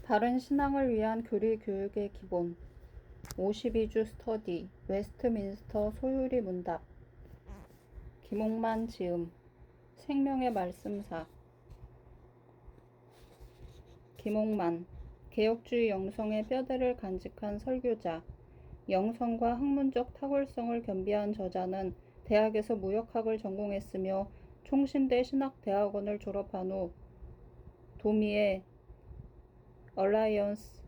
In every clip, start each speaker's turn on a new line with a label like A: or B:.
A: 바른 신앙을 위한 교리 교육의 기본 52주 스터디 웨스트민스터 소유리 문답 김옥만 지음 생명의 말씀사 김옥만 개혁주의 영성의 뼈대를 간직한 설교자 영성과 학문적 탁월성을 겸비한 저자는 대학에서 무역학을 전공했으며 총신대 신학대학원을 졸업한 후 도미의 얼라이언스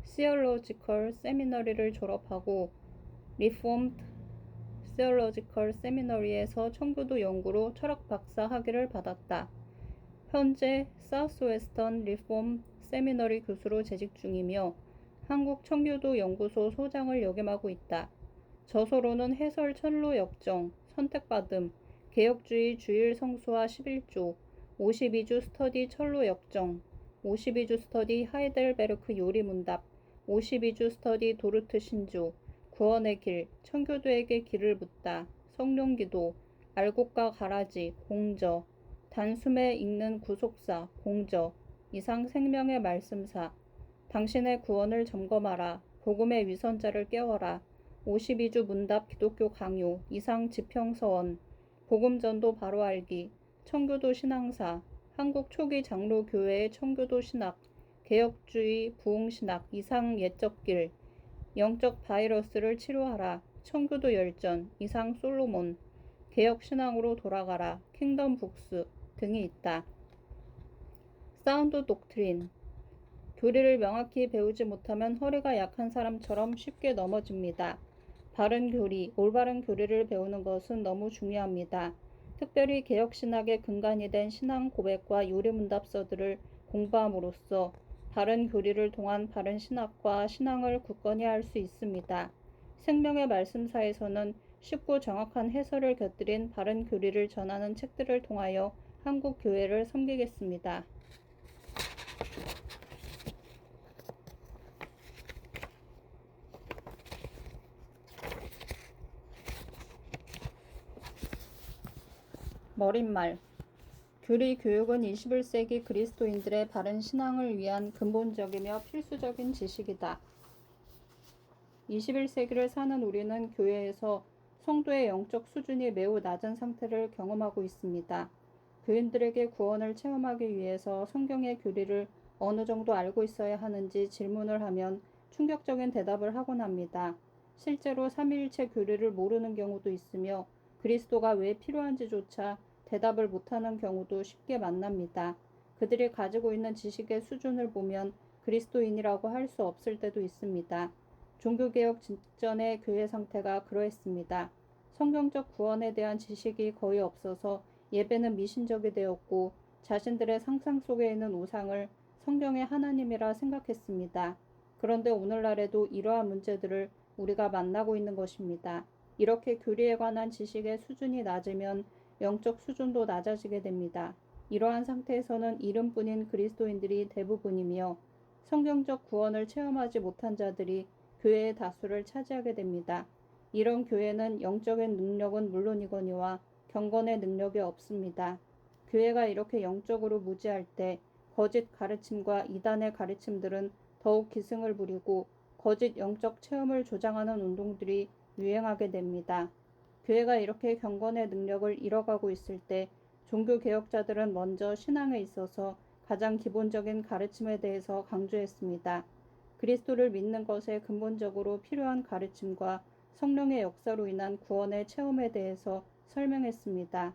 A: 시얼로지컬 세미너리를 졸업하고 리폼드 시얼로지컬 세미너리에서 청교도 연구로 철학 박사 학위를 받았다. 현재 사우스웨스턴 리폼 세미너리 교수로 재직 중이며 한국 청교도 연구소 소장을 역임하고 있다. 저서로는 해설 천로 역정, 선택받음, 개혁주의 주일 성수와 11조, 52주 스터디 천로 역정, 52주 스터디 하이델베르크 요리 문답, 52주 스터디 도르트 신조, 구원의 길, 청교도에게 길을 묻다, 성령기도, 알곡과 가라지, 공저, 단숨에 읽는 구속사, 공저, 이상 생명의 말씀사, 당신의 구원을 점검하라, 복음의 위선자를 깨워라, 52주 문답 기독교 강요, 이상 지평서원, 복음전도 바로 알기, 청교도 신앙사, 한국 초기 장로교회의 청교도 신학, 개혁주의 부흥신학, 이상 옛적길, 영적 바이러스를 치료하라, 청교도 열전, 이상 솔로몬, 개혁신앙으로 돌아가라, 킹덤 북스 등이 있다. 사운드 독트린 교리를 명확히 배우지 못하면 허리가 약한 사람처럼 쉽게 넘어집니다. 바른 교리, 올바른 교리를 배우는 것은 너무 중요합니다. 특별히 개혁신학의 근간이 된 신앙 고백과 요리문답서들을 공부함으로써 바른 교리를 통한 바른 신학과 신앙을 굳건히 할 수 있습니다. 생명의 말씀사에서는 쉽고 정확한 해설을 곁들인 바른 교리를 전하는 책들을 통하여 한국 교회를 섬기겠습니다. 머릿말 교리 교육은 21세기 그리스도인들의 바른 신앙을 위한 근본적이며 필수적인 지식이다. 21세기를 사는 우리는 교회에서 성도의 영적 수준이 매우 낮은 상태를 경험하고 있습니다. 교인들에게 구원을 체험하기 위해서 성경의 교리를 어느 정도 알고 있어야 하는지 질문을 하면 충격적인 대답을 하곤 합니다. 실제로 삼위일체 교리를 모르는 경우도 있으며 그리스도가 왜 필요한지조차 대답을 못하는 경우도 쉽게 만납니다. 그들이 가지고 있는 지식의 수준을 보면 그리스도인이라고 할 수 없을 때도 있습니다. 종교개혁 직전의 교회 상태가 그러했습니다. 성경적 구원에 대한 지식이 거의 없어서 예배는 미신적이 되었고 자신들의 상상 속에 있는 우상을 성경의 하나님이라 생각했습니다. 그런데 오늘날에도 이러한 문제들을 우리가 만나고 있는 것입니다. 이렇게 교리에 관한 지식의 수준이 낮으면 영적 수준도 낮아지게 됩니다. 이러한 상태에서는 이름뿐인 그리스도인들이 대부분이며 성경적 구원을 체험하지 못한 자들이 교회의 다수를 차지하게 됩니다. 이런 교회는 영적인 능력은 물론이거니와 경건의 능력이 없습니다. 교회가 이렇게 영적으로 무지할 때 거짓 가르침과 이단의 가르침들은 더욱 기승을 부리고 거짓 영적 체험을 조장하는 운동들이 유행하게 됩니다. 교회가 이렇게 경건의 능력을 잃어가고 있을 때 종교개혁자들은 먼저 신앙에 있어서 가장 기본적인 가르침에 대해서 강조했습니다. 그리스도를 믿는 것에 근본적으로 필요한 가르침과 성령의 역사로 인한 구원의 체험에 대해서 설명했습니다.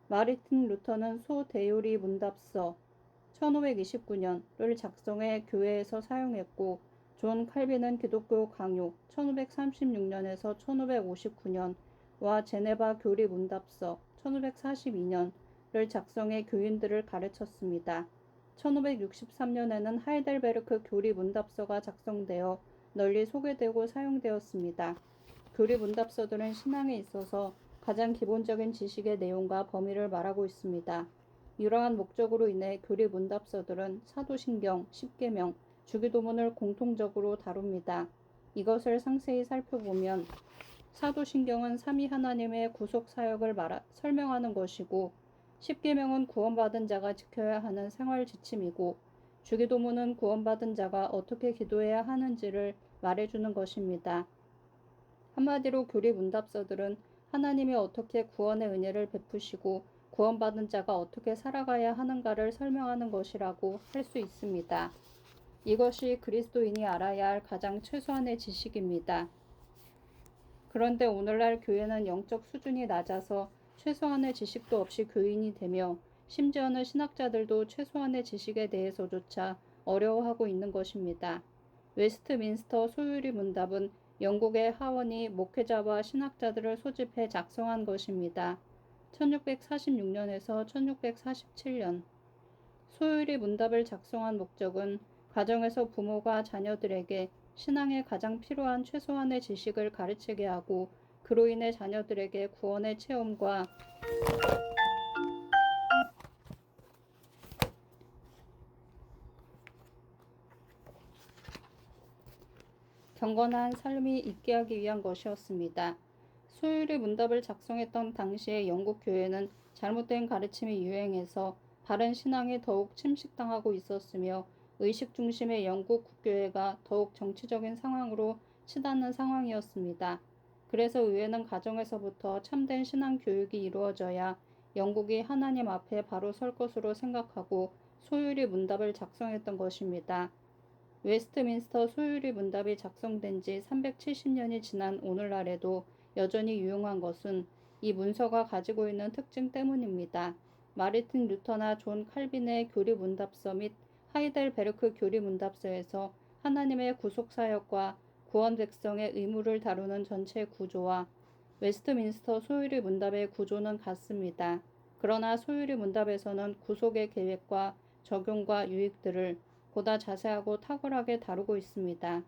A: 마르틴 루터는 소데요리 문답서 1529년을 작성해 교회에서 사용했고 존 칼빈은 기독교 강요 1536년에서 1559년와 제네바 교리 문답서 1542년을 작성해 교인들을 가르쳤습니다. 1563년에는 하이델베르크 교리 문답서가 작성되어 널리 소개되고 사용되었습니다. 교리 문답서들은 신앙에 있어서 가장 기본적인 지식의 내용과 범위를 말하고 있습니다. 이러한 목적으로 인해 교리 문답서들은 사도신경, 십계명, 주기도문을 공통적으로 다룹니다. 이것을 상세히 살펴보면 사도신경은 삼위 하나님의 구속 사역을 설명하는 것이고 십계명은 구원받은 자가 지켜야 하는 생활 지침이고 주기도문은 구원받은 자가 어떻게 기도해야 하는지를 말해주는 것입니다. 한마디로 교리 문답서들은 하나님이 어떻게 구원의 은혜를 베푸시고 구원받은 자가 어떻게 살아가야 하는가를 설명하는 것이라고 할 수 있습니다. 이것이 그리스도인이 알아야 할 가장 최소한의 지식입니다. 그런데 오늘날 교회는 영적 수준이 낮아서 최소한의 지식도 없이 교인이 되며 심지어는 신학자들도 최소한의 지식에 대해서조차 어려워하고 있는 것입니다. 웨스트민스터 소유리 문답은 영국의 하원이 목회자와 신학자들을 소집해 작성한 것입니다. 1646년에서 1647년. 소유리 문답을 작성한 목적은 가정에서 부모가 자녀들에게 신앙에 가장 필요한 최소한의 지식을 가르치게 하고 그로 인해 자녀들에게 구원의 체험과 경건한 삶이 있게 하기 위한 것이었습니다. 소율의 문답을 작성했던 당시의 영국 교회는 잘못된 가르침이 유행해서 바른 신앙이 더욱 침식당하고 있었으며 의식 중심의 영국 국교회가 더욱 정치적인 상황으로 치닫는 상황이었습니다. 그래서 의회는 가정에서부터 참된 신앙 교육이 이루어져야 영국이 하나님 앞에 바로 설 것으로 생각하고 소율의 문답을 작성했던 것입니다. 웨스트민스터 소유리 문답이 작성된 지 370년이 지난 오늘날에도 여전히 유용한 것은 이 문서가 가지고 있는 특징 때문입니다. 마르틴 루터나 존 칼빈의 교리 문답서 및 하이델베르크 교리 문답서에서 하나님의 구속 사역과 구원 백성의 의무를 다루는 전체 구조와 웨스트민스터 소유리 문답의 구조는 같습니다. 그러나 소유리 문답에서는 구속의 계획과 적용과 유익들을 보다 자세하고 탁월하게 다루고 있습니다.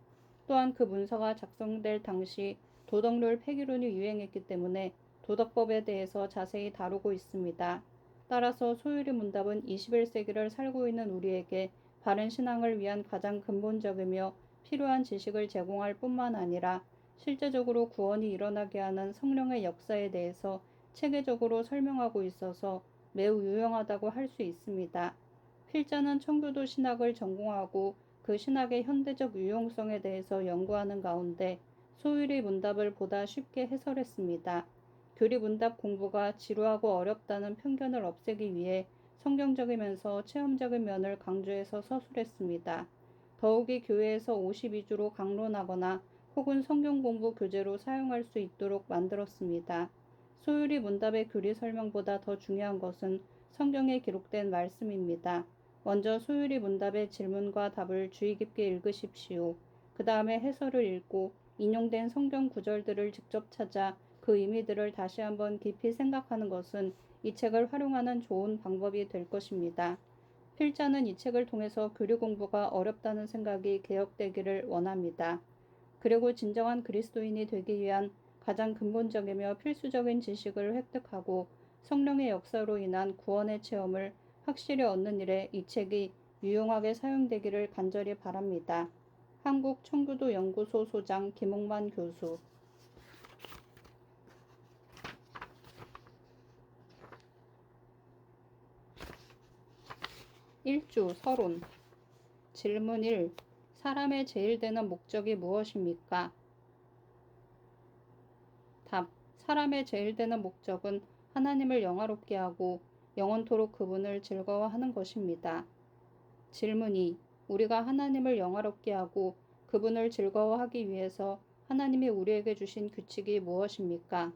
A: 또한 그 문서가 작성될 당시 도덕률 폐기론이 유행했기 때문에 도덕법에 대해서 자세히 다루고 있습니다. 따라서 소유리 문답은 21세기를 살고 있는 우리에게 바른 신앙을 위한 가장 근본적이며 필요한 지식을 제공할 뿐만 아니라 실제적으로 구원이 일어나게 하는 성령의 역사에 대해서 체계적으로 설명하고 있어서 매우 유용하다고 할 수 있습니다. 필자는 청교도 신학을 전공하고 그 신학의 현대적 유용성에 대해서 연구하는 가운데 소유리 문답을 보다 쉽게 해설했습니다. 교리 문답 공부가 지루하고 어렵다는 편견을 없애기 위해 성경적이면서 체험적인 면을 강조해서 서술했습니다. 더욱이 교회에서 52주로 강론하거나 혹은 성경 공부 교재로 사용할 수 있도록 만들었습니다. 소유리 문답의 교리 설명보다 더 중요한 것은 성경에 기록된 말씀입니다. 먼저 소유리 문답의 질문과 답을 주의 깊게 읽으십시오. 그 다음에 해설을 읽고 인용된 성경 구절들을 직접 찾아 그 의미들을 다시 한번 깊이 생각하는 것은 이 책을 활용하는 좋은 방법이 될 것입니다. 필자는 이 책을 통해서 교리 공부가 어렵다는 생각이 개혁되기를 원합니다. 그리고 진정한 그리스도인이 되기 위한 가장 근본적이며 필수적인 지식을 획득하고 성령의 역사로 인한 구원의 체험을 확실히 얻는 일에 이 책이 유용하게 사용되기를 간절히 바랍니다. 한국 청교도 연구소 소장 김홍만 교수. 1주 서론. 질문 1. 사람의 제일 되는 목적이 무엇입니까? 답. 사람의 제일 되는 목적은 하나님을 영화롭게 하고 영원토록 그분을 즐거워하는 것입니다. 질문 2. 우리가 하나님을 영화롭게 하고 그분을 즐거워하기 위해서 하나님이 우리에게 주신 규칙이 무엇입니까?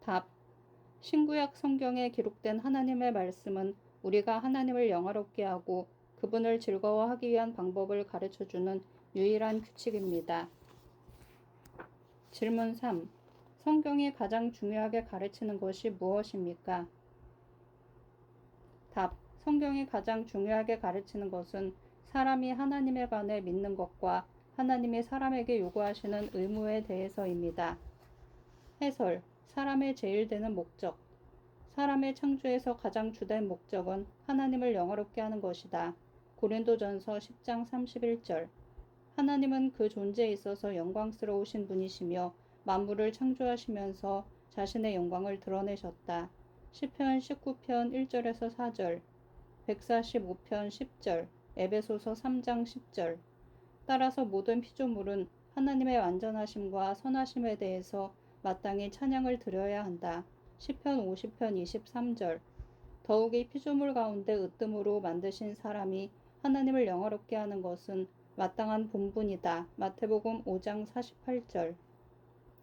A: 답. 신구약 성경에 기록된 하나님의 말씀은 우리가 하나님을 영화롭게 하고 그분을 즐거워하기 위한 방법을 가르쳐주는 유일한 규칙입니다. 질문 3. 성경이 가장 중요하게 가르치는 것이 무엇입니까? 답. 성경이 가장 중요하게 가르치는 것은 사람이 하나님에 관해 믿는 것과 하나님이 사람에게 요구하시는 의무에 대해서입니다. 해설. 사람의 제일 되는 목적. 사람의 창조에서 가장 주된 목적은 하나님을 영화롭게 하는 것이다. 고린도전서 10장 31절. 하나님은 그 존재에 있어서 영광스러우신 분이시며 만물을 창조하시면서 자신의 영광을 드러내셨다. 시편 19편 1절에서 4절. 145편 10절, 에베소서 3장 10절. 따라서 모든 피조물은 하나님의 완전하심과 선하심에 대해서 마땅히 찬양을 드려야 한다. 시편 50편 23절. 더욱이 피조물 가운데 으뜸으로 만드신 사람이 하나님을 영화롭게 하는 것은 마땅한 본분이다. 마태복음 5장 48절.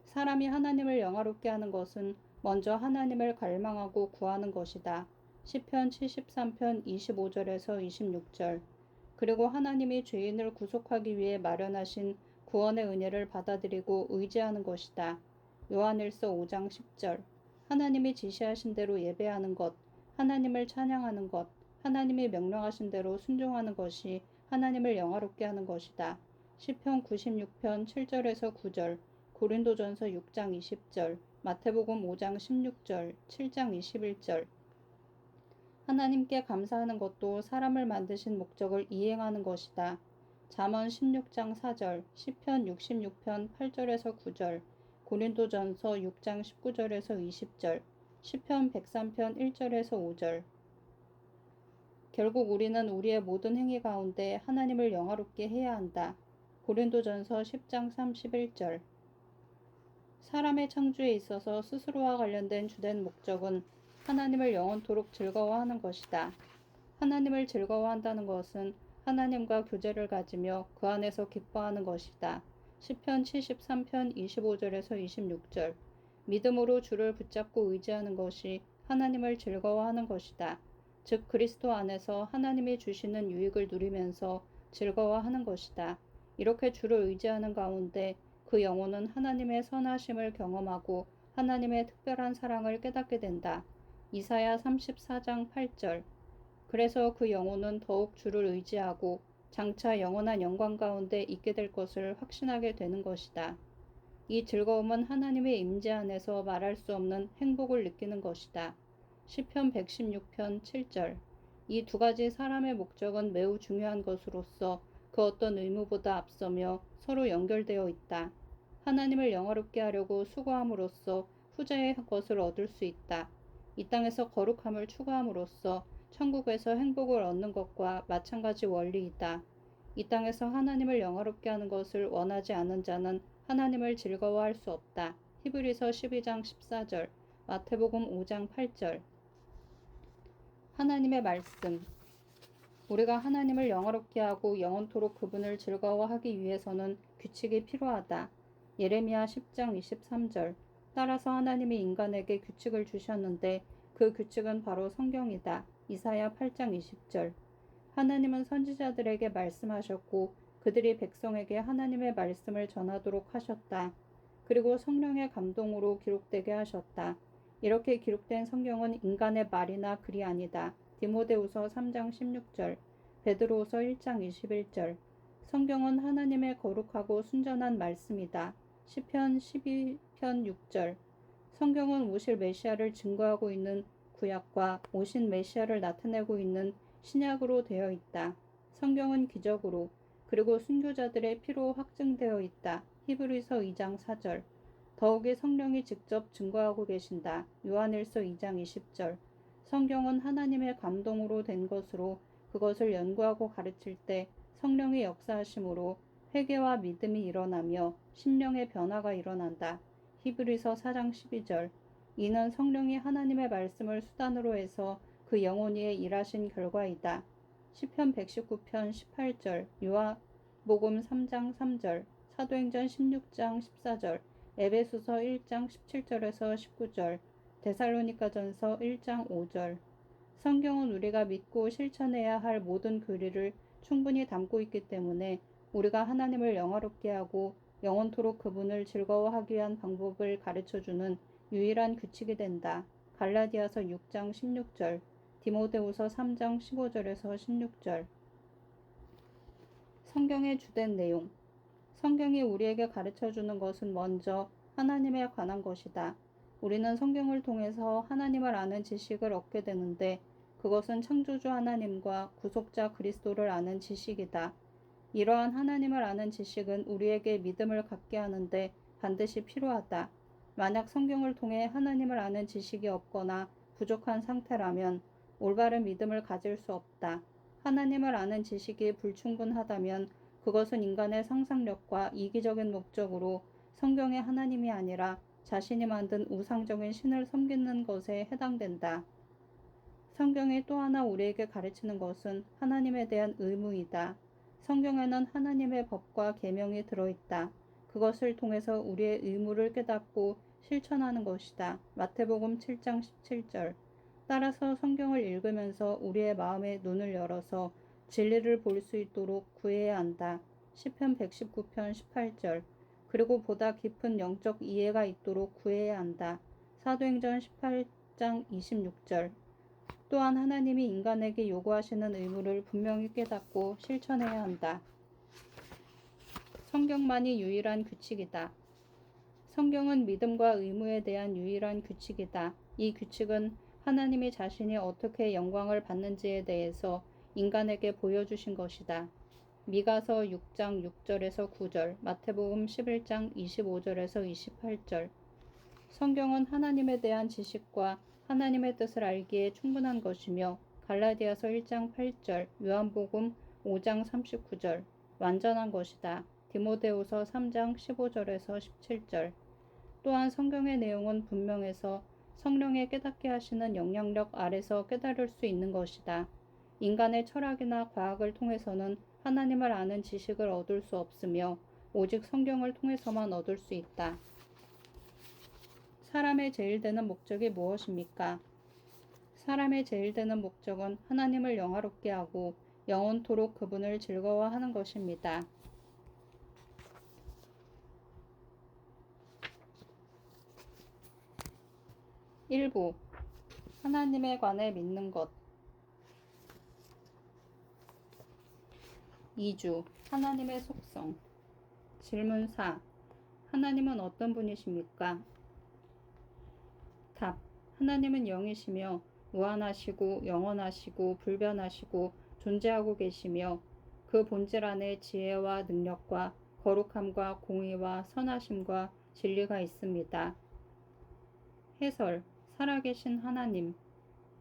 A: 사람이 하나님을 영화롭게 하는 것은 먼저 하나님을 갈망하고 구하는 것이다. 시편 73편 25절에서 26절. 그리고 하나님이 죄인을 구속하기 위해 마련하신 구원의 은혜를 받아들이고 의지하는 것이다. 요한일서 5장 10절. 하나님이 지시하신 대로 예배하는 것, 하나님을 찬양하는 것, 하나님이 명령하신 대로 순종하는 것이 하나님을 영화롭게 하는 것이다. 시편 96편 7절에서 9절, 고린도전서 6장 20절, 마태복음 5장 16절, 7장 21절. 하나님께 감사하는 것도 사람을 만드신 목적을 이행하는 것이다. 잠언 16장 4절, 시편 66편 8절에서 9절, 고린도전서 6장 19절에서 20절, 시편 103편 1절에서 5절. 결국 우리는 우리의 모든 행위 가운데 하나님을 영화롭게 해야 한다. 고린도전서 10장 31절. 사람의 창조에 있어서 스스로와 관련된 주된 목적은 하나님을 영원토록 즐거워하는 것이다. 하나님을 즐거워한다는 것은 하나님과 교제를 가지며 그 안에서 기뻐하는 것이다. 시편 73편 25절에서 26절. 믿음으로 주를 붙잡고 의지하는 것이 하나님을 즐거워하는 것이다. 즉 그리스도 안에서 하나님이 주시는 유익을 누리면서 즐거워하는 것이다. 이렇게 주를 의지하는 가운데 그 영혼은 하나님의 선하심을 경험하고 하나님의 특별한 사랑을 깨닫게 된다. 이사야 34장 8절. 그래서 그 영혼은 더욱 주를 의지하고 장차 영원한 영광 가운데 있게 될 것을 확신하게 되는 것이다. 이 즐거움은 하나님의 임재 안에서 말할 수 없는 행복을 느끼는 것이다. 시편 116편 7절. 이 두 가지 사람의 목적은 매우 중요한 것으로서 그 어떤 의무보다 앞서며 서로 연결되어 있다. 하나님을 영화롭게 하려고 수고함으로써 후자의 것을 얻을 수 있다. 이 땅에서 거룩함을 추구함으로써 천국에서 행복을 얻는 것과 마찬가지 원리이다. 이 땅에서 하나님을 영화롭게 하는 것을 원하지 않은 자는 하나님을 즐거워할 수 없다. 히브리서 12장 14절, 마태복음 5장 8절. 하나님의 말씀. 우리가 하나님을 영화롭게 하고 영원토록 그분을 즐거워하기 위해서는 규칙이 필요하다. 예레미야 10장 23절. 따라서 하나님이 인간에게 규칙을 주셨는데 그 규칙은 바로 성경이다. 이사야 8장 20절. 하나님은 선지자들에게 말씀하셨고 그들이 백성에게 하나님의 말씀을 전하도록 하셨다. 그리고 성령의 감동으로 기록되게 하셨다. 이렇게 기록된 성경은 인간의 말이나 글이 아니다. 디모데후서 3장 16절, 베드로후서 1장 21절. 성경은 하나님의 거룩하고 순전한 말씀이다. 시편 12편 6절. 성경은 오실 메시아를 증거하고 있는 구약과 오신 메시아를 나타내고 있는 신약으로 되어 있다. 성경은 기적으로 그리고 순교자들의 피로 확증되어 있다. 히브리서 2장 4절. 더욱이 성령이 직접 증거하고 계신다. 요한일서 2장 20절. 성경은 하나님의 감동으로 된 것으로 그것을 연구하고 가르칠 때 성령의 역사하심으로 회개와 믿음이 일어나며 심령의 변화가 일어난다. 히브리서 4장 12절. 이는 성령이 하나님의 말씀을 수단으로 해서 그 영혼위에 일하신 결과이다. 시편 119편 18절, 요한복음 3장 3절, 사도행전 16장 14절, 에베소서 1장 17절에서 19절, 데살로니가전서 1장 5절. 성경은 우리가 믿고 실천해야 할 모든 교리를 충분히 담고 있기 때문에 우리가 하나님을 영화롭게 하고 영원토록 그분을 즐거워하기 위한 방법을 가르쳐주는 유일한 규칙이 된다. 갈라디아서 6장 16절, 디모데후서 3장 15절에서 16절. 성경의 주된 내용. 성경이 우리에게 가르쳐주는 것은 먼저 하나님에 관한 것이다. 우리는 성경을 통해서 하나님을 아는 지식을 얻게 되는데 그것은 창조주 하나님과 구속자 그리스도를 아는 지식이다. 이러한 하나님을 아는 지식은 우리에게 믿음을 갖게 하는데 반드시 필요하다. 만약 성경을 통해 하나님을 아는 지식이 없거나 부족한 상태라면 올바른 믿음을 가질 수 없다. 하나님을 아는 지식이 불충분하다면 그것은 인간의 상상력과 이기적인 목적으로 성경의 하나님이 아니라 자신이 만든 우상적인 신을 섬기는 것에 해당된다. 성경이 또 하나 우리에게 가르치는 것은 하나님에 대한 의무이다. 성경에는 하나님의 법과 계명이 들어있다. 그것을 통해서 우리의 의무를 깨닫고 실천하는 것이다. 마태복음 7장 17절. 따라서 성경을 읽으면서 우리의 마음의 눈을 열어서 진리를 볼 수 있도록 구해야 한다. 시편 119편 18절. 그리고 보다 깊은 영적 이해가 있도록 구해야 한다. 사도행전 18장 26절. 또한 하나님이 인간에게 요구하시는 의무를 분명히 깨닫고 실천해야 한다. 성경만이 유일한 규칙이다. 성경은 믿음과 의무에 대한 유일한 규칙이다. 이 규칙은 하나님이 자신이 어떻게 영광을 받는지에 대해서 인간에게 보여주신 것이다. 미가서 6장 6절에서 9절, 마태복음 11장 25절에서 28절. 성경은 하나님에 대한 지식과 하나님의 뜻을 알기에 충분한 것이며 갈라디아서 1장 8절, 요한복음 5장 39절, 완전한 것이다. 디모데후서 3장 15절에서 17절. 또한 성경의 내용은 분명해서 성령의 깨닫게 하시는 영향력 아래서 깨달을 수 있는 것이다. 인간의 철학이나 과학을 통해서는 하나님을 아는 지식을 얻을 수 없으며 오직 성경을 통해서만 얻을 수 있다. 사람의 제일 되는 목적이 무엇입니까? 사람의 제일 되는 목적은 하나님을 영화롭게 하고 영원토록 그분을 즐거워하는 것입니다. 1부 하나님에 관해 믿는 것. 2주 하나님의 속성. 질문 4. 하나님은 어떤 분이십니까? 답. 하나님은 영이시며 무한하시고 영원하시고 불변하시고 존재하고 계시며 그 본질 안에 지혜와 능력과 거룩함과 공의와 선하심과 진리가 있습니다. 해설. 살아계신 하나님.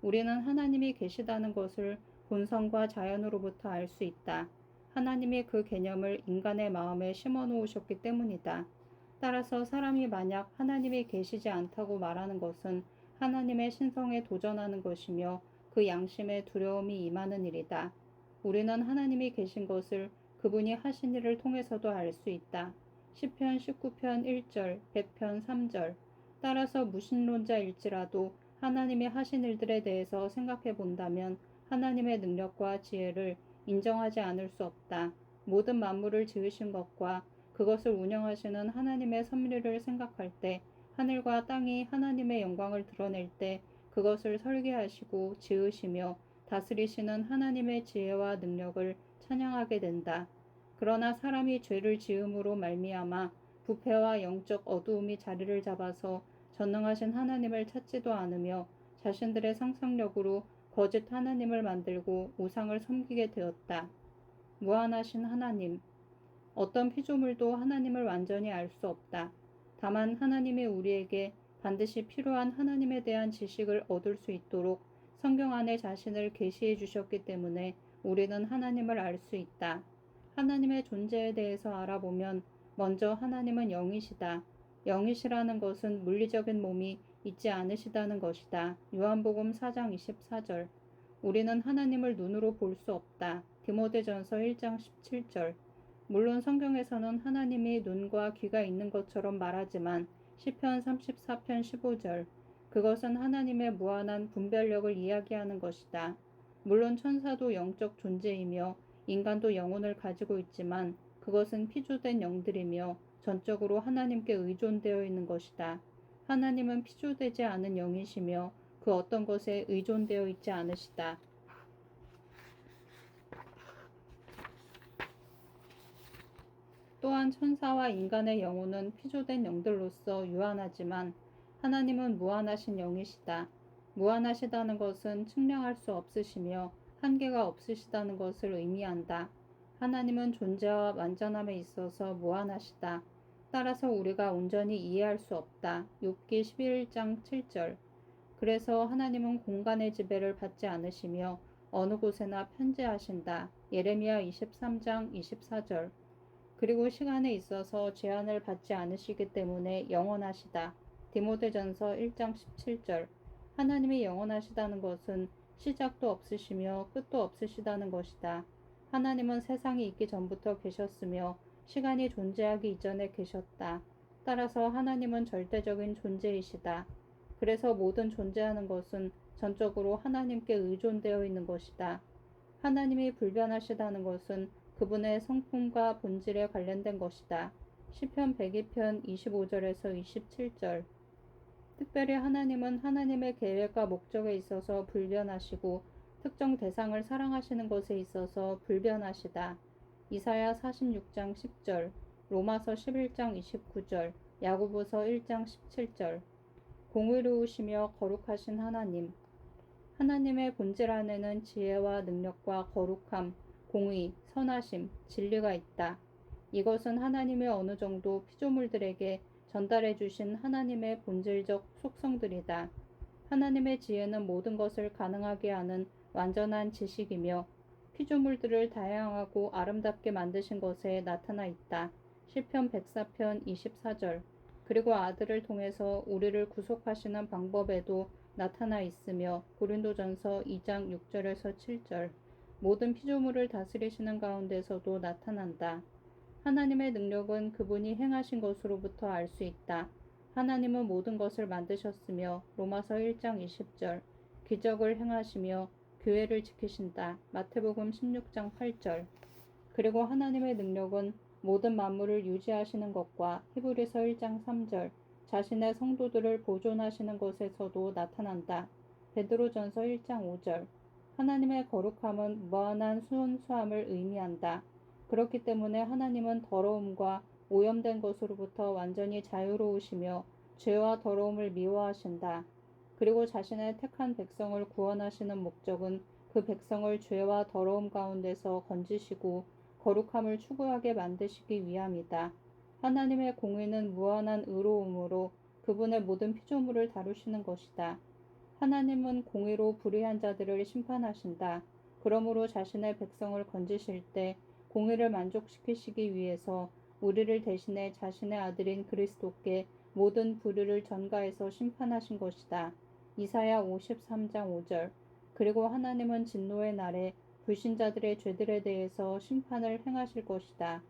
A: 우리는 하나님이 계시다는 것을 본성과 자연으로부터 알 수 있다. 하나님이 그 개념을 인간의 마음에 심어 놓으셨기 때문이다. 따라서 사람이 만약 하나님이 계시지 않다고 말하는 것은 하나님의 신성에 도전하는 것이며 그 양심에 두려움이 임하는 일이다. 우리는 하나님이 계신 것을 그분이 하신 일을 통해서도 알 수 있다. 시편 19편 1절, 100편 3절. 따라서 무신론자일지라도 하나님이 하신 일들에 대해서 생각해 본다면 하나님의 능력과 지혜를 인정하지 않을 수 없다. 모든 만물을 지으신 것과 그것을 운영하시는 하나님의 섭리를 생각할 때 하늘과 땅이 하나님의 영광을 드러낼 때 그것을 설계하시고 지으시며 다스리시는 하나님의 지혜와 능력을 찬양하게 된다. 그러나 사람이 죄를 지음으로 말미암아 부패와 영적 어두움이 자리를 잡아서 전능하신 하나님을 찾지도 않으며 자신들의 상상력으로 거짓 하나님을 만들고 우상을 섬기게 되었다. 무한하신 하나님. 어떤 피조물도 하나님을 완전히 알 수 없다. 다만 하나님이 우리에게 반드시 필요한 하나님에 대한 지식을 얻을 수 있도록 성경 안에 자신을 계시해 주셨기 때문에 우리는 하나님을 알 수 있다. 하나님의 존재에 대해서 알아보면 먼저 하나님은 영이시다. 영이시라는 것은 물리적인 몸이 있지 않으시다는 것이다. 요한복음 4장 24절. 우리는 하나님을 눈으로 볼 수 없다. 디모데전서 1장 17절. 물론 성경에서는 하나님이 눈과 귀가 있는 것처럼 말하지만 시편 34편 15절. 그것은 하나님의 무한한 분별력을 이야기하는 것이다. 물론 천사도 영적 존재이며 인간도 영혼을 가지고 있지만 그것은 피조된 영들이며 전적으로 하나님께 의존되어 있는 것이다. 하나님은 피조되지 않은 영이시며 그 어떤 것에 의존되어 있지 않으시다. 또한 천사와 인간의 영혼은 피조된 영들로서 유한하지만 하나님은 무한하신 영이시다. 무한하시다는 것은 측량할 수 없으시며 한계가 없으시다는 것을 의미한다. 하나님은 존재와 완전함에 있어서 무한하시다. 따라서 우리가 온전히 이해할 수 없다. 욥기 11장 7절. 그래서 하나님은 공간의 지배를 받지 않으시며 어느 곳에나 편재하신다. 예레미야 23장 24절. 그리고 시간에 있어서 제한을 받지 않으시기 때문에 영원하시다. 디모데전서 1장 17절. 하나님이 영원하시다는 것은 시작도 없으시며 끝도 없으시다는 것이다. 하나님은 세상이 있기 전부터 계셨으며 시간이 존재하기 이전에 계셨다. 따라서 하나님은 절대적인 존재이시다. 그래서 모든 존재하는 것은 전적으로 하나님께 의존되어 있는 것이다. 하나님이 불변하시다는 것은 그분의 성품과 본질에 관련된 것이다. 시편 102편 25절에서 27절. 특별히 하나님은 하나님의 계획과 목적에 있어서 불변하시고 특정 대상을 사랑하시는 것에 있어서 불변하시다. 이사야 46장 10절, 로마서 11장 29절, 야고보서 1장 17절. 공의로우시며 거룩하신 하나님. 하나님의 본질 안에는 지혜와 능력과 거룩함, 공의, 선하심, 진리가 있다. 이것은 하나님의 어느 정도 피조물들에게 전달해 주신 하나님의 본질적 속성들이다. 하나님의 지혜는 모든 것을 가능하게 하는 완전한 지식이며 피조물들을 다양하고 아름답게 만드신 것에 나타나 있다. 시편 104편 24절. 그리고 아들을 통해서 우리를 구속하시는 방법에도 나타나 있으며 고린도전서 2장 6절에서 7절. 모든 피조물을 다스리시는 가운데서도 나타난다. 하나님의 능력은 그분이 행하신 것으로부터 알 수 있다. 하나님은 모든 것을 만드셨으며 로마서 1장 20절. 기적을 행하시며 교회를 지키신다. 마태복음 16장 8절. 그리고 하나님의 능력은 모든 만물을 유지하시는 것과 히브리서 1장 3절. 자신의 성도들을 보존하시는 것에서도 나타난다. 베드로전서 1장 5절. 하나님의 거룩함은 무한한 순수함을 의미한다. 그렇기 때문에 하나님은 더러움과 오염된 것으로부터 완전히 자유로우시며 죄와 더러움을 미워하신다. 그리고 자신의 택한 백성을 구원하시는 목적은 그 백성을 죄와 더러움 가운데서 건지시고 거룩함을 추구하게 만드시기 위함이다. 하나님의 공의는 무한한 의로움으로 그분의 모든 피조물을 다루시는 것이다. 하나님은 공의로 불의한 자들을 심판하신다. 그러므로 자신의 백성을 건지실 때 공의를 만족시키시기 위해서 우리를 대신해 자신의 아들인 그리스도께 모든 불의를 전가해서 심판하신 것이다. 이사야 53장 5절. 그리고 하나님은 진노의 날에 불신자들의 죄들에 대해서 심판을 행하실 것이다.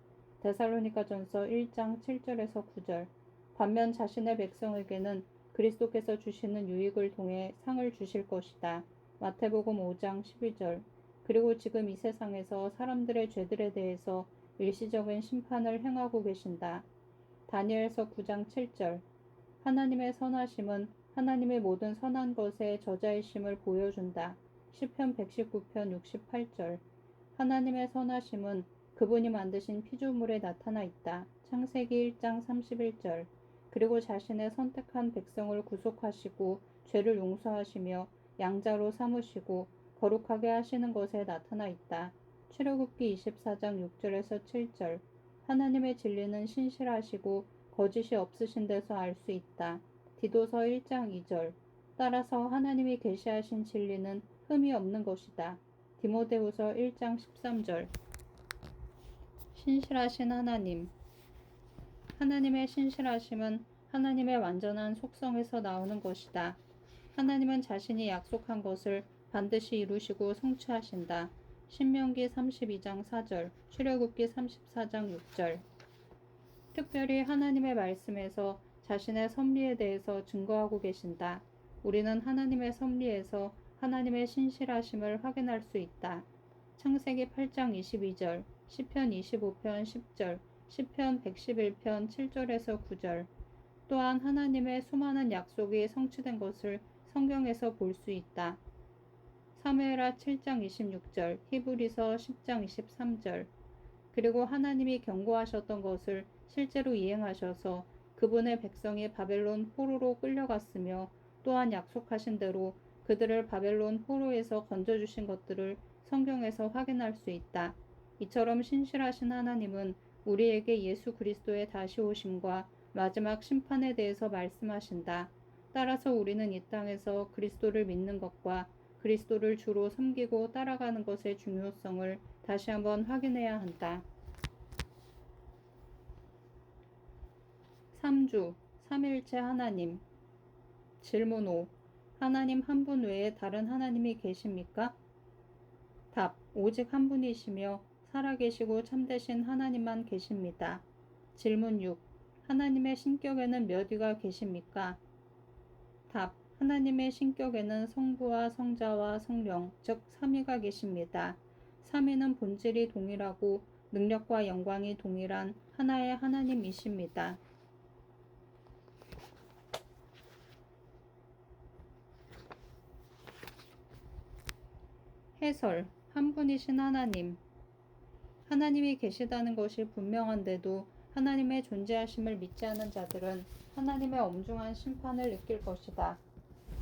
A: 데살로니가전서 1장 7절에서 9절. 반면 자신의 백성에게는 그리스도께서 주시는 유익을 통해 상을 주실 것이다. 마태복음 5장 12절. 그리고 지금 이 세상에서 사람들의 죄들에 대해서 일시적인 심판을 행하고 계신다. 다니엘서 9장 7절. 하나님의 선하심은 하나님의 모든 선한 것의 저자이심을 보여준다. 시편 119편 68절. 하나님의 선하심은 그분이 만드신 피조물에 나타나 있다. 창세기 1장 31절. 그리고 자신의 선택한 백성을 구속하시고 죄를 용서하시며 양자로 삼으시고 거룩하게 하시는 것에 나타나 있다. 출애굽기 24장 6절에서 7절. 하나님의 진리는 신실하시고 거짓이 없으신 데서 알 수 있다. 디도서 1장 2절. 따라서 하나님이 계시하신 진리는 흠이 없는 것이다. 디모데후서 1장 13절. 신실하신 하나님. 하나님의 신실하심은 하나님의 완전한 속성에서 나오는 것이다. 하나님은 자신이 약속한 것을 반드시 이루시고 성취하신다. 신명기 32장 4절, 출애굽기 34장 6절. 특별히 하나님의 말씀에서 자신의 섭리에 대해서 증거하고 계신다. 우리는 하나님의 섭리에서 하나님의 신실하심을 확인할 수 있다. 창세기 8장 22절, 시편 25편 10절, 시편 111편 7절에서 9절. 또한 하나님의 수많은 약속이 성취된 것을 성경에서 볼 수 있다. 사무엘하 7장 26절, 히브리서 10장 23절. 그리고 하나님이 경고하셨던 것을 실제로 이행하셔서 그분의 백성이 바벨론 포로로 끌려갔으며 또한 약속하신 대로 그들을 바벨론 포로에서 건져주신 것들을 성경에서 확인할 수 있다. 이처럼 신실하신 하나님은 우리에게 예수 그리스도의 다시 오심과 마지막 심판에 대해서 말씀하신다. 따라서 우리는 이 땅에서 그리스도를 믿는 것과 그리스도를 주로 섬기고 따라가는 것의 중요성을 다시 한번 확인해야 한다. 3주, 삼일체 하나님. 질문 5. 하나님 한 분 외에 다른 하나님이 계십니까? 답. 오직 한 분이시며 살아계시고 참되신 하나님만 계십니다. 질문 6. 하나님의 신격에는 몇 위가 계십니까? 답. 하나님의 신격에는 성부와 성자와 성령, 즉 삼위가 계십니다. 삼위는 본질이 동일하고 능력과 영광이 동일한 하나의 하나님이십니다. 해설. 한 분이신 하나님. 하나님이 계시다는 것이 분명한데도 하나님의 존재하심을 믿지 않는 자들은 하나님의 엄중한 심판을 느낄 것이다.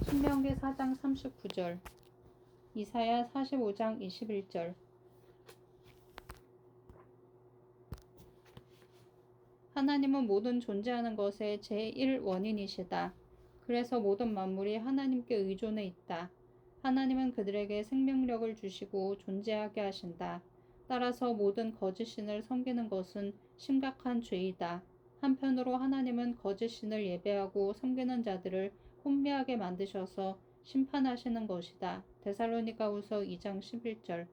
A: 신명기 4장 39절, 이사야 45장 21절. 하나님은 모든 존재하는 것의 제1원인이시다. 그래서 모든 만물이 하나님께 의존해 있다. 하나님은 그들에게 생명력을 주시고 존재하게 하신다. 따라서 모든 거짓신을 섬기는 것은 심각한 죄이다. 한편으로 하나님은 거짓신을 예배하고 섬기는 자들을 혼미하게 만드셔서 심판하시는 것이다. 데살로니가후서 2장 11절.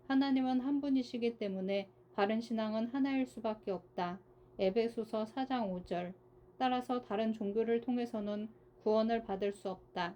A: 하나님은 한 분이시기 때문에 바른 신앙은 하나일 수밖에 없다. 에베소서 4장 5절. 따라서 다른 종교를 통해서는 구원을 받을 수 없다.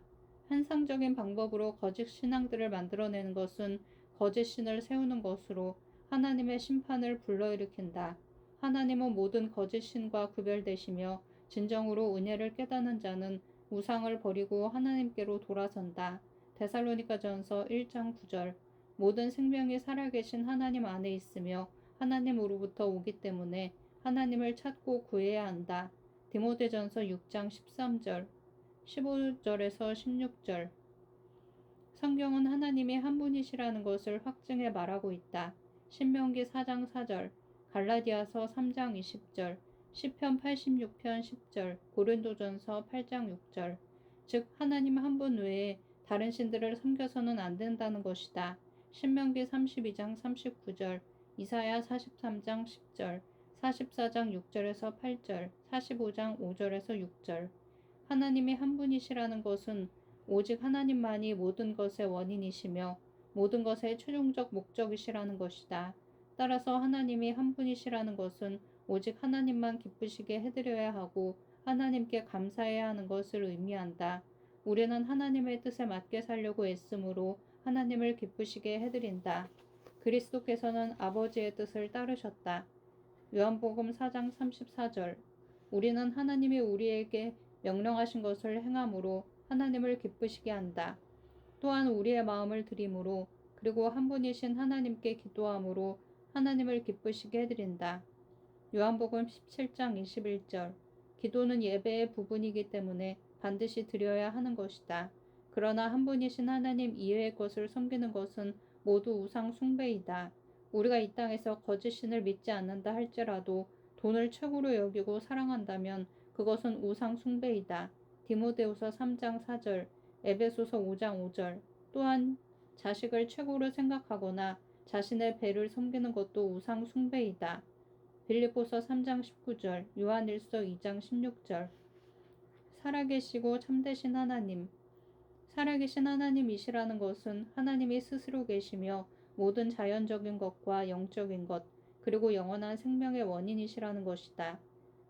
A: 환상적인 방법으로 거짓 신앙들을 만들어내는 것은 거짓 신을 세우는 것으로 하나님의 심판을 불러일으킨다. 하나님은 모든 거짓 신과 구별되시며 진정으로 은혜를 깨닫는 자는 우상을 버리고 하나님께로 돌아선다. 데살로니가전서 1장 9절. 모든 생명이 살아계신 하나님 안에 있으며 하나님으로부터 오기 때문에 하나님을 찾고 구해야 한다. 디모데전서 6장 13절, 15절에서 16절. 성경은 하나님이 한 분이시라는 것을 확증해 말하고 있다. 신명기 4장 4절, 갈라디아서 3장 20절, 시편 86편 10절, 고린도전서 8장 6절. 즉 하나님 한 분 외에 다른 신들을 섬겨서는 안 된다는 것이다. 신명기 32장 39절, 이사야 43장 10절, 44장 6절에서 8절, 45장 5절에서 6절. 하나님이 한 분이시라는 것은 오직 하나님만이 모든 것의 원인이시며 모든 것의 최종적 목적이시라는 것이다. 따라서 하나님이 한 분이시라는 것은 오직 하나님만 기쁘시게 해드려야 하고 하나님께 감사해야 하는 것을 의미한다. 우리는 하나님의 뜻에 맞게 살려고 애쓰므로 하나님을 기쁘시게 해드린다. 그리스도께서는 아버지의 뜻을 따르셨다. 요한복음 4장 34절. 우리는 하나님이 우리에게 명령하신 것을 행함으로 하나님을 기쁘시게 한다. 또한 우리의 마음을 드림으로 그리고 한 분이신 하나님께 기도함으로 하나님을 기쁘시게 해드린다. 요한복음 17장 21절. 기도는 예배의 부분이기 때문에 반드시 드려야 하는 것이다. 그러나 한 분이신 하나님 이외의 것을 섬기는 것은 모두 우상 숭배이다. 우리가 이 땅에서 거짓 신을 믿지 않는다 할지라도 돈을 최고로 여기고 사랑한다면 그것은 우상 숭배이다. 디모데후서 3장 4절, 에베소서 5장 5절. 또한 자식을 최고로 생각하거나 자신의 배를 섬기는 것도 우상 숭배이다. 빌립보서 3장 19절, 요한일서 2장 16절. 살아계시고 참되신 하나님. 살아계신 하나님이시라는 것은 하나님이 스스로 계시며 모든 자연적인 것과 영적인 것, 그리고 영원한 생명의 원인이시라는 것이다.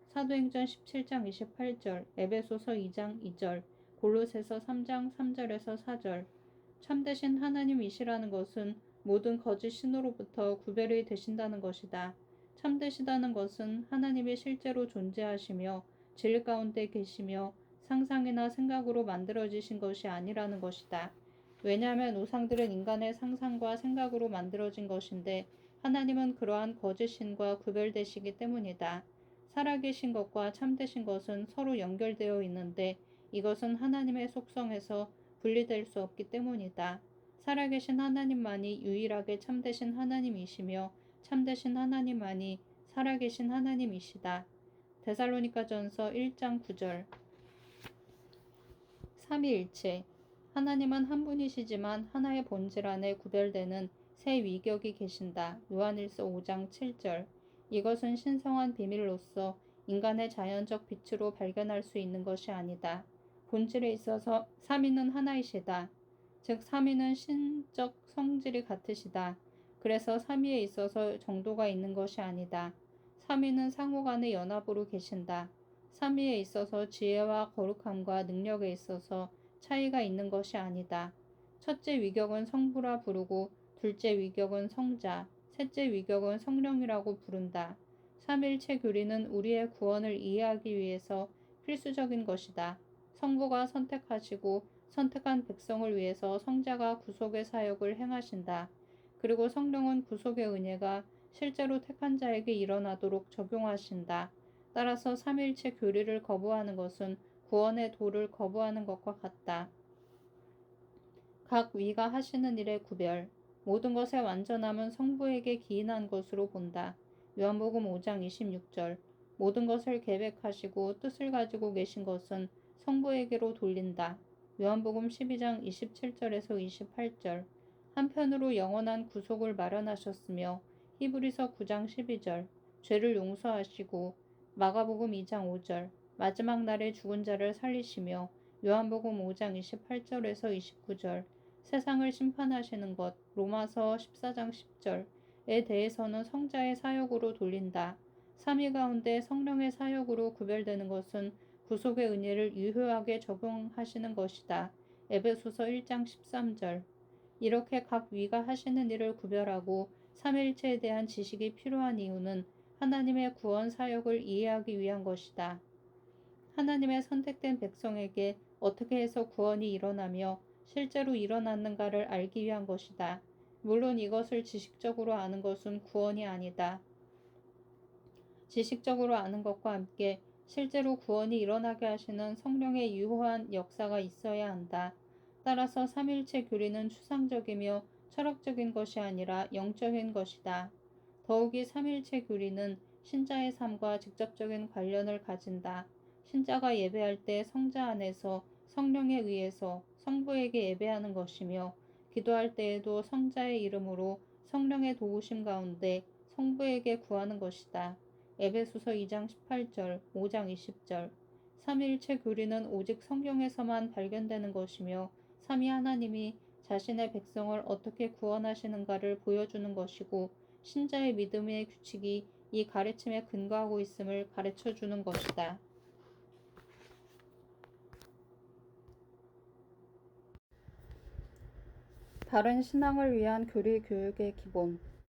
A: 사도행전 17장 28절, 에베소서 2장 2절, 골로새서 3장 3절에서 4절. 참되신 하나님이시라는 것은 모든 거짓 신으로부터 구별이 되신다는 것이다. 참되시다는 것은 하나님이 실제로 존재하시며 진리 가운데 계시며 상상이나 생각으로 만들어지신 것이 아니라는 것이다. 왜냐하면 우상들은 인간의 상상과 생각으로 만들어진 것인데 하나님은 그러한 거짓 신과 구별되시기 때문이다. 살아계신 것과 참되신 것은 서로 연결되어 있는데 이것은 하나님의 속성에서 분리될 수 없기 때문이다. 살아계신 하나님만이 유일하게 참되신 하나님이시며 참되신 하나님만이 살아계신 하나님이시다. 데살로니가전서 1장 9절. 삼위일체. 하나님은 한 분이시지만 하나의 본질 안에 구별되는 세 위격이 계신다. 요한일서 5장 7절. 이것은 신성한 비밀로서 인간의 자연적 빛으로 발견할 수 있는 것이 아니다. 본질에 있어서 삼위는 하나이시다. 즉 삼위는 신적 성질이 같으시다. 그래서 삼위에 있어서 정도가 있는 것이 아니다. 삼위는 상호간의 연합으로 계신다. 삼위에 있어서 지혜와 거룩함과 능력에 있어서 차이가 있는 것이 아니다. 첫째 위격은 성부라 부르고 둘째 위격은 성자, 셋째 위격은 성령이라고 부른다. 삼일체 교리는 우리의 구원을 이해하기 위해서 필수적인 것이다. 성부가 선택하시고 선택한 백성을 위해서 성자가 구속의 사역을 행하신다. 그리고 성령은 구속의 은혜가 실제로 택한 자에게 일어나도록 적용하신다. 따라서 삼일체 교리를 거부하는 것은 구원의 도를 거부하는 것과 같다. 각 위가 하시는 일의 구별. 모든 것의 완전함은 성부에게 기인한 것으로 본다. 요한복음 5장 26절. 모든 것을 계획하시고 뜻을 가지고 계신 것은 성부에게로 돌린다. 요한복음 12장 27절에서 28절. 한편으로 영원한 구속을 마련하셨으며 히브리서 9장 12절. 죄를 용서하시고 마가복음 2장 5절. 마지막 날에 죽은 자를 살리시며 요한복음 5장 28절에서 29절. 세상을 심판하시는 것 로마서 14장 10절에 대해서는 성자의 사역으로 돌린다. 삼위 가운데 성령의 사역으로 구별되는 것은 구속의 은혜를 유효하게 적용하시는 것이다. 에베소서 1장 13절. 이렇게 각 위가 하시는 일을 구별하고 삼위일체에 대한 지식이 필요한 이유는 하나님의 구원 사역을 이해하기 위한 것이다. 하나님의 선택된 백성에게 어떻게 해서 구원이 일어나며 실제로 일어났는가를 알기 위한 것이다. 물론 이것을 지식적으로 아는 것은 구원이 아니다. 지식적으로 아는 것과 함께 실제로 구원이 일어나게 하시는 성령의 유효한 역사가 있어야 한다. 따라서 삼일체 교리는 추상적이며 철학적인 것이 아니라 영적인 것이다. 더욱이 삼일체 교리는 신자의 삶과 직접적인 관련을 가진다. 신자가 예배할 때 성자 안에서 성령에 의해서 성부에게 예배하는 것이며 기도할 때에도 성자의 이름으로 성령의 도우심 가운데 성부에게 구하는 것이다. 에베소서 2장 18절, 5장 20절. 삼위일체 교리는 오직 성경에서만 발견되는 것이며 삼위 하나님이 자신의 백성을 어떻게 구원하시는가를 보여주는 것이고 신자의 믿음의 규칙이 이 가르침에 근거하고 있음을 가르쳐주는 것이다. 바른 신앙을 위한 교리 교육의 기본.